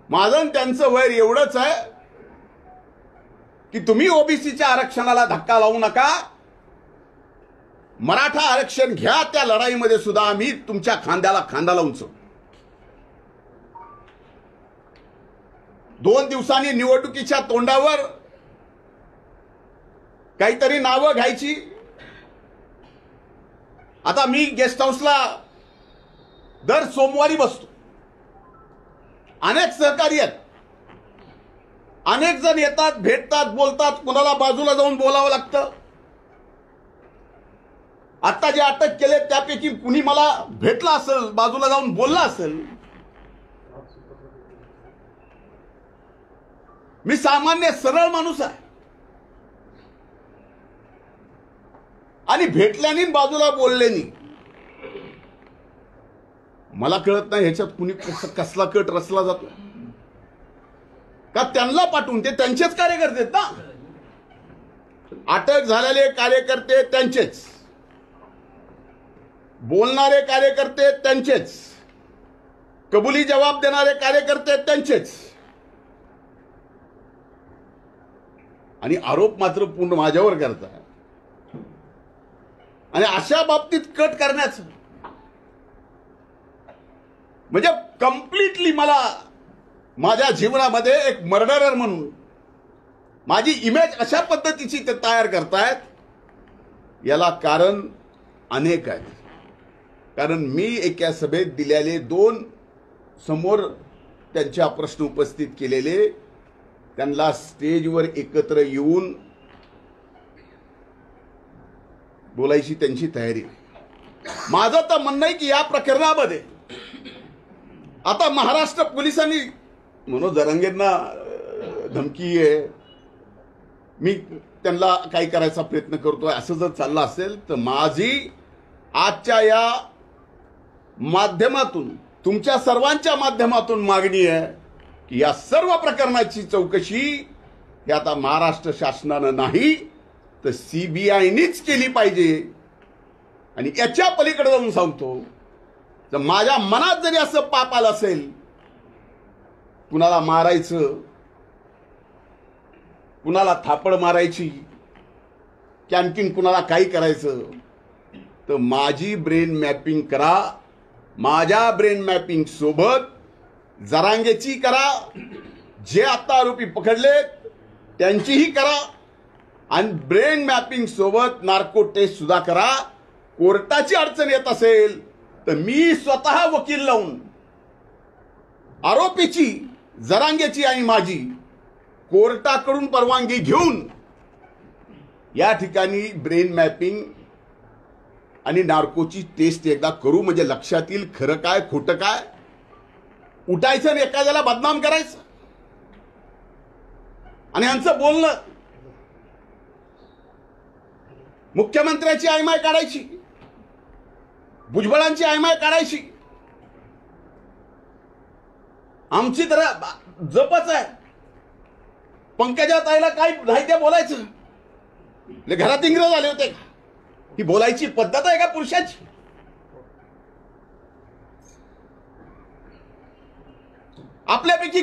माझं आणि त्यांचं वैर एवढंच आहे की तुम्ही ओबीसीच्या आरक्षणाला धक्का लावू नका, मराठा आरक्षण घ्या, त्या लढाईमध्ये सुद्धा आम्ही तुमच्या खांद्याला खांदा लावून चढू. 2 दिवसांनी निवडणुकीच्या तोंडावर काहीतरी नावं घ्यायची. आता मी गेस्ट हाऊसला दर सोमवारी बसतो. अनेक सहकारी आहेत, अनेक जण येतात, भेटतात, बोलतात, कुणाला बाजूला जाऊन बोलावं लागतं. आता जे अटक केले त्यापैकी कुणी मला भेटला असेल, बाजूला जाऊन बोलला असेल. मी सामान्य सरळ माणूस आहे आणि भेटल्याने बाजूला बोलल्याने मला कळत नाही ह्याच्यात कुणी कसला कट रचला जातो का. त्यांना पाठवून ते त्यांचेच कार्यकर्ते आहेत ना. अटक झालेले कार्यकर्ते त्यांचेच, बोलणारे कार्यकर्ते त्यांचेच, कबुली जबाब देणारे कार्यकर्ते त्यांचेच, आणि आरोप मात्र पूर्ण माझ्यावर करतात. आणि अशा बाबतीत कट करण्याचं म्हणजे कंप्लीटली मला माझ्या जीवनामध्ये एक मर्डरर म्हणून माझी इमेज अशा पद्धतीची ते तयार करतायत. याला कारण अनेक आहेत. कारण मी एका सभेत दिलेले 2 समोर त्यांच्या प्रश्न उपस्थित केलेले, त्यांना स्टेजवर एकत्र येऊन बोलायची त्यांची तयारी. माझं तर म्हणणं आहे की या प्रकरणामध्ये आता महाराष्ट्र पोलिसांनी मनोज जरांगेंना धमकी आहे, मी त्यांना काही करायचा प्रयत्न करतोय, असं जर चाललं असेल तर माझी आजच्या या माध्यमातून, तुमच्या सर्वांच्या माध्यमातून मागणी आहे की या सर्व प्रकरणाची चौकशी ही आता महाराष्ट्र शासनानं नाही तर सीबीआयनीच केली पाहिजे. आणि याच्या पलीकडे जाऊन सांगतो, तर माझ्या मनात जरी असं पाप आलं असेल कुणाला मारायचं, कुणाला थापड मारायची, की आणखीन कुणाला काही करायचं, तर माझी ब्रेन मॅपिंग करा. माझ्या ब्रेन मॅपिंग सोबत जरांगेची करा, जे आता आरोपी पकडलेत त्यांचीही करा, आणि ब्रेन मॅपिंग सोबत नार्को टेस्ट सुद्धा करा. कोर्टाची अडचण येत असेल तर मी स्वतः वकील लावून आरोपीची, जरांगेची आणि माझी कोर्टाकडून परवानगी घेऊन या ठिकाणी ब्रेन मॅपिंग आणि नार्कोची टेस्ट एकदा करू. म्हणजे लक्षात येईल खरं काय खोटं काय. उठायचं आणि एखाद्याला बदनाम करायचं आणि यांचं बोलणं मुख्यमंत्र्याची आयमाय काढायची, भुजबळांची आयमाय काढायची. आमची तर जपच आहे. पंकजा ताईला काय नाही ते बोलायचं. घरात इंग्रज आले होते. ही बोलायची पद्धत आहे का पुरुषाची. आपल्यापैकी